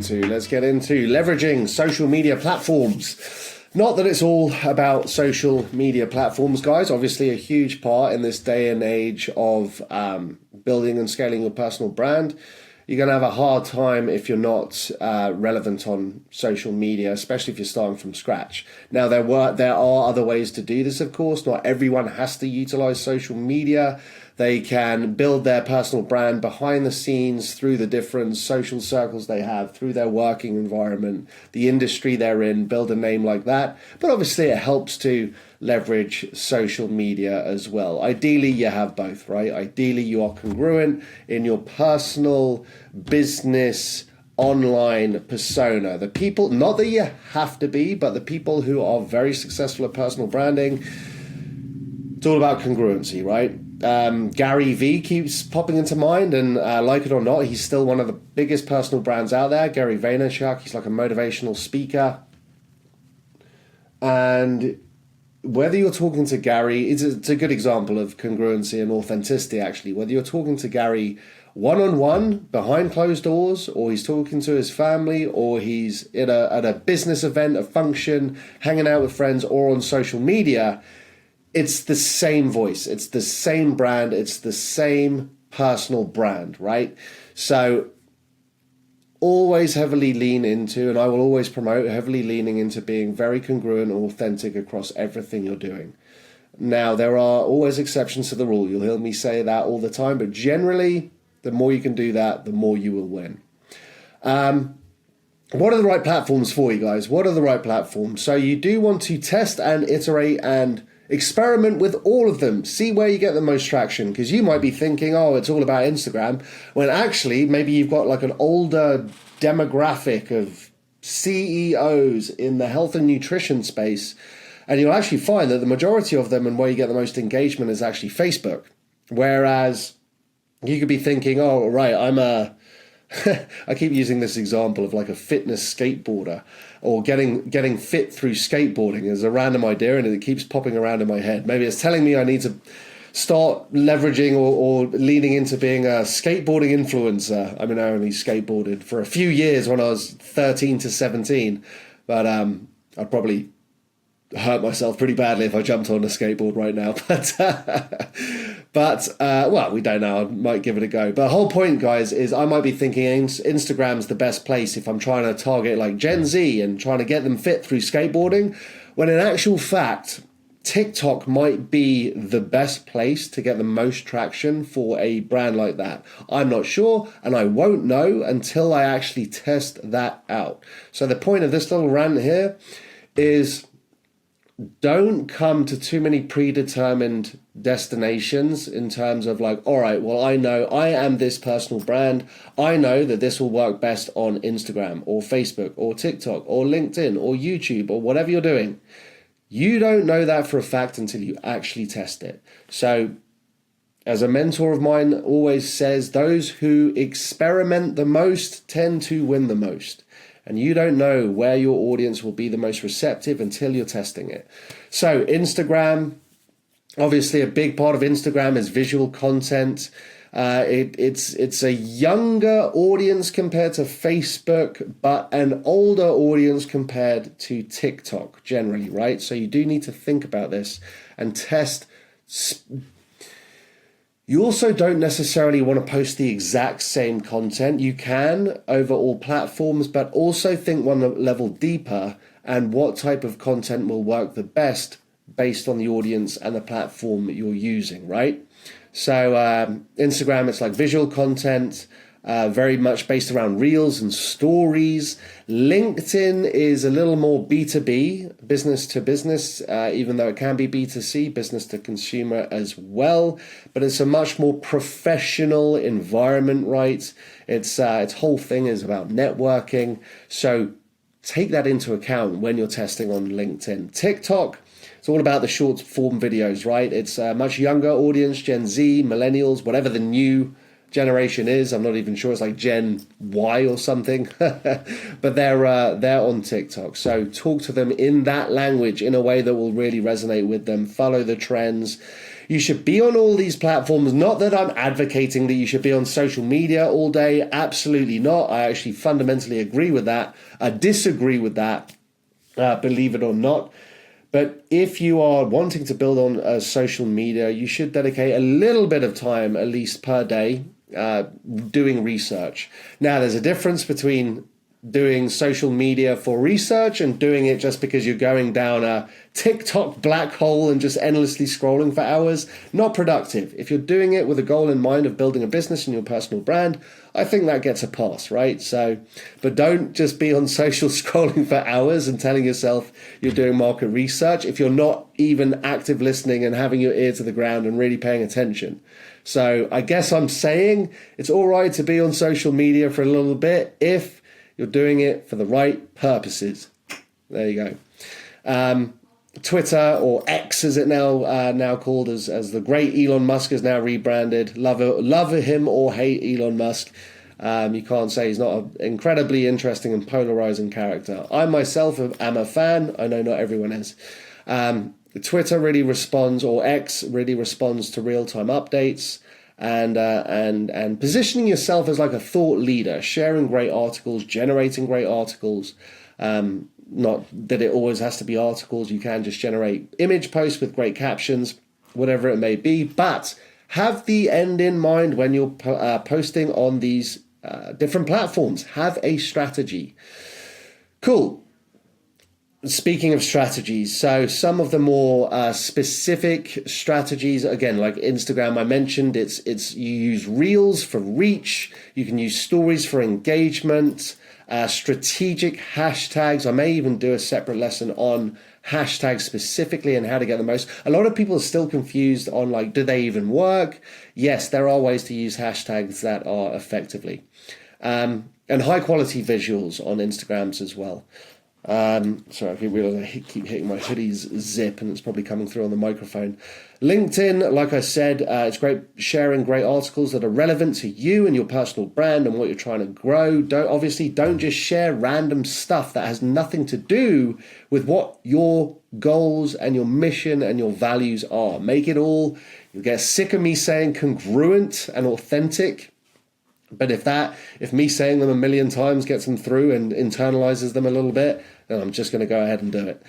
into? Let's get into leveraging social media platforms. Not that it's all about social media platforms, guys. Obviously, a huge part in this day and age of building and scaling your personal brand. You're going to have a hard time if you're not relevant on social media, especially if you're starting from scratch. Now, there are other ways to do this, of course. Not everyone has to utilize social media. They can build their personal brand behind the scenes through the different social circles they have, through their working environment, the industry they're in, build a name like that. But obviously it helps to leverage social media as well. Ideally, you have both, right? Ideally, you are congruent in your personal business online persona. The people, not that you have to be, but the people who are very successful at personal branding, it's all about congruency, right? Gary Vee keeps popping into mind, and like it or not, he's still one of the biggest personal brands out there. Gary Vaynerchuk, he's like a motivational speaker. And whether you're talking to Gary, it's a good example of congruency and authenticity, actually. Whether you're talking to Gary one-on-one, behind closed doors, or he's talking to his family, or he's at a business event, a function, hanging out with friends, or on social media, it's the same voice, it's the same brand, it's the same personal brand, right? So always heavily lean into, and I will always promote heavily leaning into being very congruent and authentic across everything you're doing. Now, there are always exceptions to the rule. You'll hear me say that all the time, but generally, the more you can do that, the more you will win. What are the right platforms for you guys? What are the right platforms? So you do want to test and iterate and experiment with all of them. See where you get the most traction, because you might be thinking, oh, it's all about Instagram, when actually maybe you've got like an older demographic of CEOs in the health and nutrition space, and you'll actually find that the majority of them and where you get the most engagement is actually Facebook. Whereas you could be thinking, oh, right, I'm a I keep using this example of like a fitness skateboarder, or getting fit through skateboarding as a random idea, and it keeps popping around in my head. Maybe it's telling me I need to start leveraging or leaning into being a skateboarding influencer. I mean, I only skateboarded for a few years when I was 13 to 17, but I'd probably hurt myself pretty badly if I jumped on a skateboard right now. But well, we don't know. I might give it a go. But the whole point, guys, is I might be thinking Instagram's the best place if I'm trying to target like Gen Z and trying to get them fit through skateboarding, when in actual fact, TikTok might be the best place to get the most traction for a brand like that. I'm not sure, and I won't know until I actually test that out. So the point of this little rant here is, don't come to too many predetermined destinations in terms of like, all right, well, I know I am this personal brand. I know that this will work best on Instagram or Facebook or TikTok or LinkedIn or YouTube or whatever you're doing. You don't know that for a fact until you actually test it. So as a mentor of mine always says, those who experiment the most tend to win the most. And you don't know where your audience will be the most receptive until you're testing it. So Instagram, obviously a big part of Instagram is visual content. It's a younger audience compared to Facebook, but an older audience compared to TikTok generally, right? So you do need to think about this and test. You also don't necessarily want to post the exact same content. You can over all platforms, but also think one level deeper and what type of content will work the best based on the audience and the platform that you're using, right? So Instagram, it's like visual content, very much based around reels and stories. LinkedIn is a little more B2B, business to business, even though it can be B2C, business to consumer as well. But it's a much more professional environment, right? Its whole thing is about networking. So take that into account when you're testing on LinkedIn. TikTok, it's all about the short form videos, right? It's a much younger audience, Gen Z, millennials, whatever the new generation is. I'm not even sure. It's like Gen Y or something. But they're on TikTok. So talk to them in that language in a way that will really resonate with them. Follow the trends. You should be on all these platforms. Not that I'm advocating that you should be on social media all day. Absolutely not. I actually fundamentally agree with that. I disagree with that, believe it or not. But if you are wanting to build on social media, you should dedicate a little bit of time, at least per day, doing research. Now, there's a difference between doing social media for research and doing it just because you're going down a TikTok black hole and just endlessly scrolling for hours. Not productive. If you're doing it with a goal in mind of building a business and your personal brand, I think that gets a pass, right? So, but don't just be on social scrolling for hours and telling yourself you're doing market research if you're not even active listening and having your ear to the ground and really paying attention. So I guess I'm saying it's all right to be on social media for a little bit if you're doing it for the right purposes. There you go. Twitter, or X as it now called, as the great Elon Musk is now rebranded. Love him or hate Elon Musk. You can't say he's not an incredibly interesting and polarizing character. I myself am a fan. I know not everyone is. Twitter really responds, or X really responds to real-time updates. And positioning yourself as like a thought leader, sharing great articles, generating great articles. Not that it always has to be articles. You can just generate image posts with great captions, whatever it may be. But have the end in mind when you're posting on these different platforms. Have a strategy. Cool. Speaking of strategies, so some of the more specific strategies, again, like Instagram, I mentioned, it's you use Reels for reach, you can use Stories for engagement, strategic hashtags. I may even do a separate lesson on hashtags specifically and how to get the most. A lot of people are still confused on, like, do they even work? Yes, there are ways to use hashtags that are effectively. And high quality visuals on Instagrams as well. Sorry, I keep realizing I keep hitting my hoodie's zip and it's probably coming through on the microphone. LinkedIn, like I said, it's great sharing great articles that are relevant to you and your personal brand and what you're trying to grow. Don't just share random stuff that has nothing to do with what your goals and your mission and your values are. Make it all, you'll get sick of me saying congruent and authentic. But if me saying them a million times gets them through and internalizes them a little bit, then I'm just going to go ahead and do it.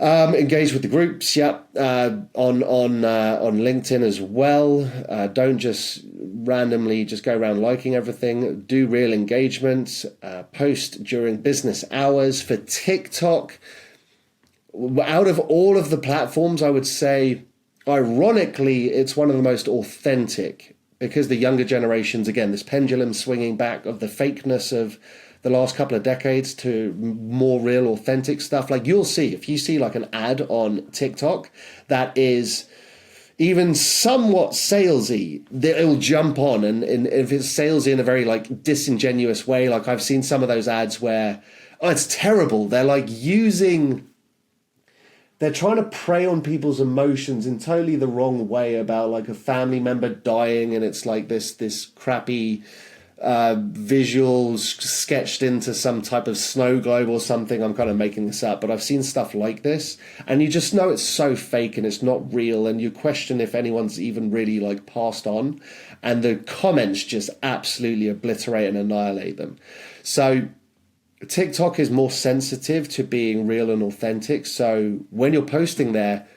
Engage with the groups, on LinkedIn as well. Don't just randomly just go around liking everything. Do real engagement. Post during business hours. For TikTok, out of all of the platforms, I would say, ironically, it's one of the most authentic. Because the younger generations, again, this pendulum swinging back of the fakeness of the last couple of decades to more real, authentic stuff. Like, you'll see, if you see like an ad on TikTok that is even somewhat salesy, it'll jump on. And if it's salesy in a very like disingenuous way, like I've seen some of those ads where, oh, it's terrible. They're trying to prey on people's emotions in totally the wrong way about like a family member dying, and it's like this crappy visuals sketched into some type of snow globe or something. I'm kind of making this up, but I've seen stuff like this, and you just know it's so fake and it's not real, and you question if anyone's even really like passed on, and the comments just absolutely obliterate and annihilate them. So TikTok is more sensitive to being real and authentic. So when you're posting there,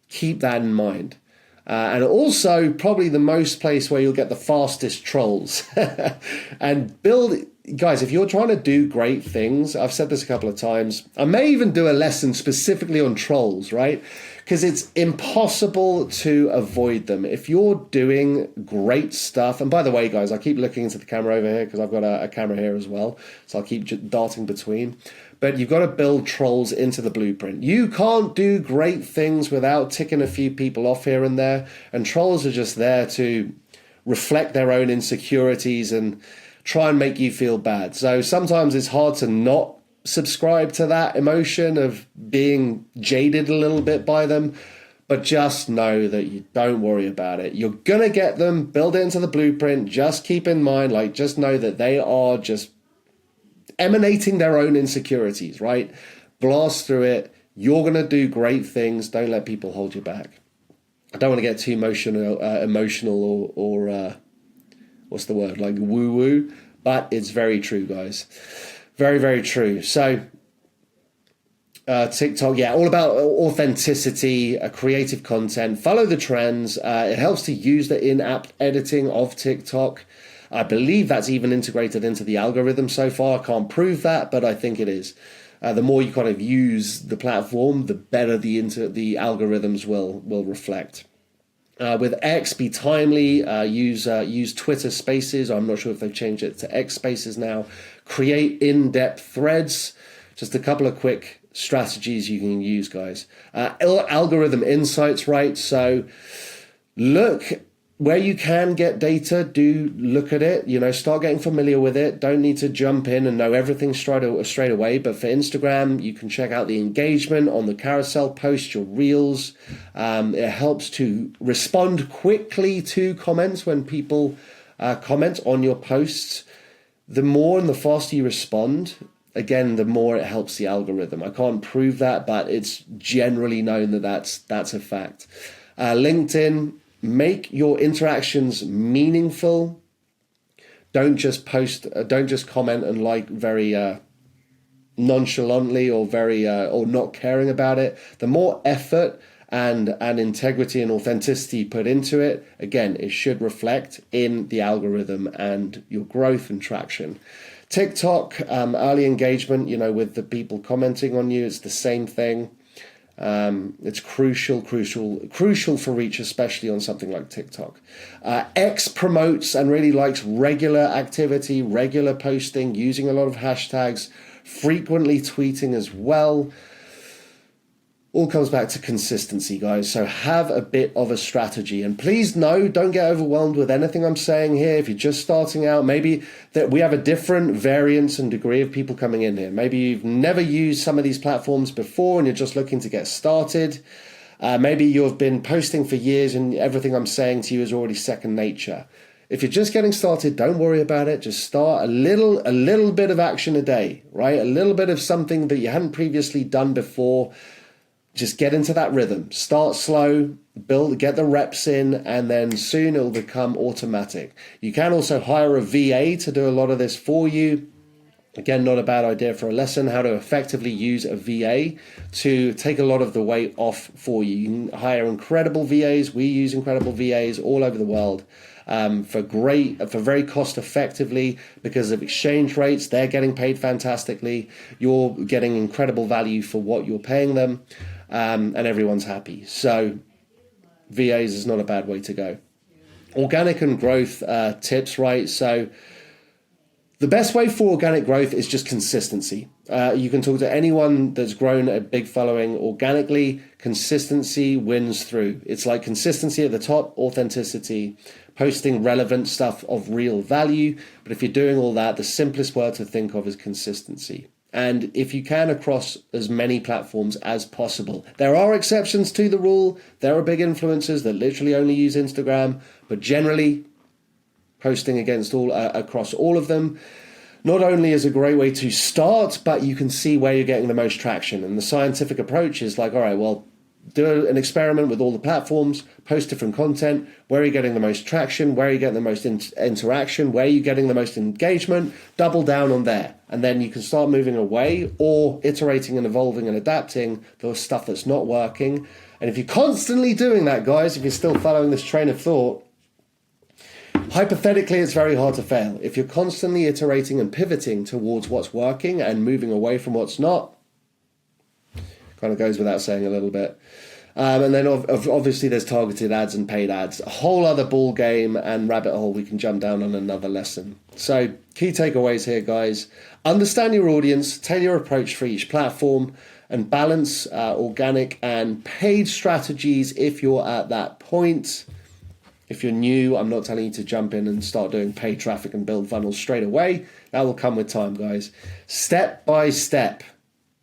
keep that in mind. And also probably the most place where you'll get the fastest trolls. And guys, if you're trying to do great things, I've said this a couple of times, I may even do a lesson specifically on trolls, right? Because it's impossible to avoid them. If you're doing great stuff, and by the way, guys, I keep looking into the camera over here because I've got a camera here as well, so I'll keep darting between. But you've got to build trolls into the blueprint. You can't do great things without ticking a few people off here and there, and trolls are just there to reflect their own insecurities and try and make you feel bad. So sometimes it's hard to not subscribe to that emotion of being jaded a little bit by them, but just know that you don't worry about it. You're gonna get them, build it into the blueprint. Just keep in mind, like, just know that they are just emanating their own insecurities, right? Blast through it. You're gonna do great things. Don't let people hold you back. I don't want to get too emotional or what's the word, like woo-woo, but it's very true, guys. Very, very true. So TikTok, yeah, all about authenticity, creative content, follow the trends. It helps to use the in-app editing of TikTok. I believe that's even integrated into the algorithm so far. I can't prove that, but I think it is. The more you kind of use the platform, the better the algorithms will reflect. With X, be timely. Use Twitter Spaces. I'm not sure if they've changed it to X Spaces now. Create in-depth threads. Just a couple of quick strategies you can use, guys. Algorithm insights, right? So look where you can get data, do look at it, start getting familiar with it. Don't need to jump in and know everything straight away. But for Instagram, you can check out the engagement on the carousel post, your reels. It helps to respond quickly to comments when people comment on your posts. The more and the faster you respond, again, the more it helps the algorithm. I can't prove that, but it's generally known that that's a fact. LinkedIn, make your interactions meaningful. Don't just comment and like very nonchalantly or very or not caring about it. The more effort and integrity and authenticity put into it, again, it should reflect in the algorithm and your growth and traction. TikTok, early engagement, with the people commenting on you, it's the same thing. It's crucial for reach, especially on something like TikTok. X promotes and really likes regular activity, regular posting, using a lot of hashtags, frequently tweeting as well. All comes back to consistency, guys. So have a bit of a strategy. And please don't get overwhelmed with anything I'm saying here. If you're just starting out, maybe that we have a different variance and degree of people coming in here. Maybe you've never used some of these platforms before and you're just looking to get started. Maybe you've been posting for years and everything I'm saying to you is already second nature. If you're just getting started, don't worry about it. Just start a little bit of action a day, right? A little bit of something that you hadn't previously done before. Just get into that rhythm. Start slow, get the reps in, and then soon it'll become automatic. You can also hire a VA to do a lot of this for you. Again, not a bad idea for a lesson, how to effectively use a VA to take a lot of the weight off for you. You can hire incredible VAs. We use incredible VAs all over the world for very cost effectively because of exchange rates. They're getting paid fantastically. You're getting incredible value for what you're paying them. And everyone's happy. So VAs is not a bad way to go. Organic and growth tips, right? So the best way for organic growth is just consistency. You can talk to anyone that's grown a big following organically. Consistency wins through. It's like consistency at the top, authenticity, posting relevant stuff of real value. But if you're doing all that, the simplest word to think of is consistency. And if you can, across as many platforms as possible. There are exceptions to the rule. There are big influencers that literally only use Instagram, but generally posting across all of them not only is a great way to start, but you can see where you're getting the most traction. And the scientific approach is like, all right, well, do an experiment with all the platforms, post different content. Where are you getting the most traction? Where are you getting the most interaction? Where are you getting the most engagement? Double down on there. And then you can start moving away or iterating and evolving and adapting the stuff that's not working. And if you're constantly doing that, guys, if you're still following this train of thought, hypothetically, it's very hard to fail. If you're constantly iterating and pivoting towards what's working and moving away from what's not, kind of goes without saying a little bit. And then obviously there's targeted ads and paid ads, a whole other ball game and rabbit hole we can jump down on another lesson. So key takeaways here, guys. Understand your audience, tailor your approach for each platform, and balance organic and paid strategies if you're at that point. If you're new, I'm not telling you to jump in and start doing paid traffic and build funnels straight away. That will come with time, guys. Step by step.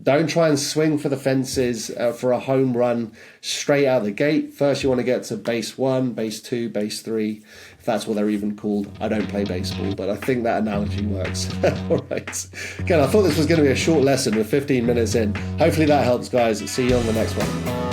Don't try and swing for the fences for a home run straight out of the gate. First, you want to get to base 1, base 2, base 3, if that's what they're even called. I don't play baseball, but I think that analogy works. All right. Again, I thought this was going to be a short lesson. We're 15 minutes in. Hopefully that helps, guys. See you on the next one.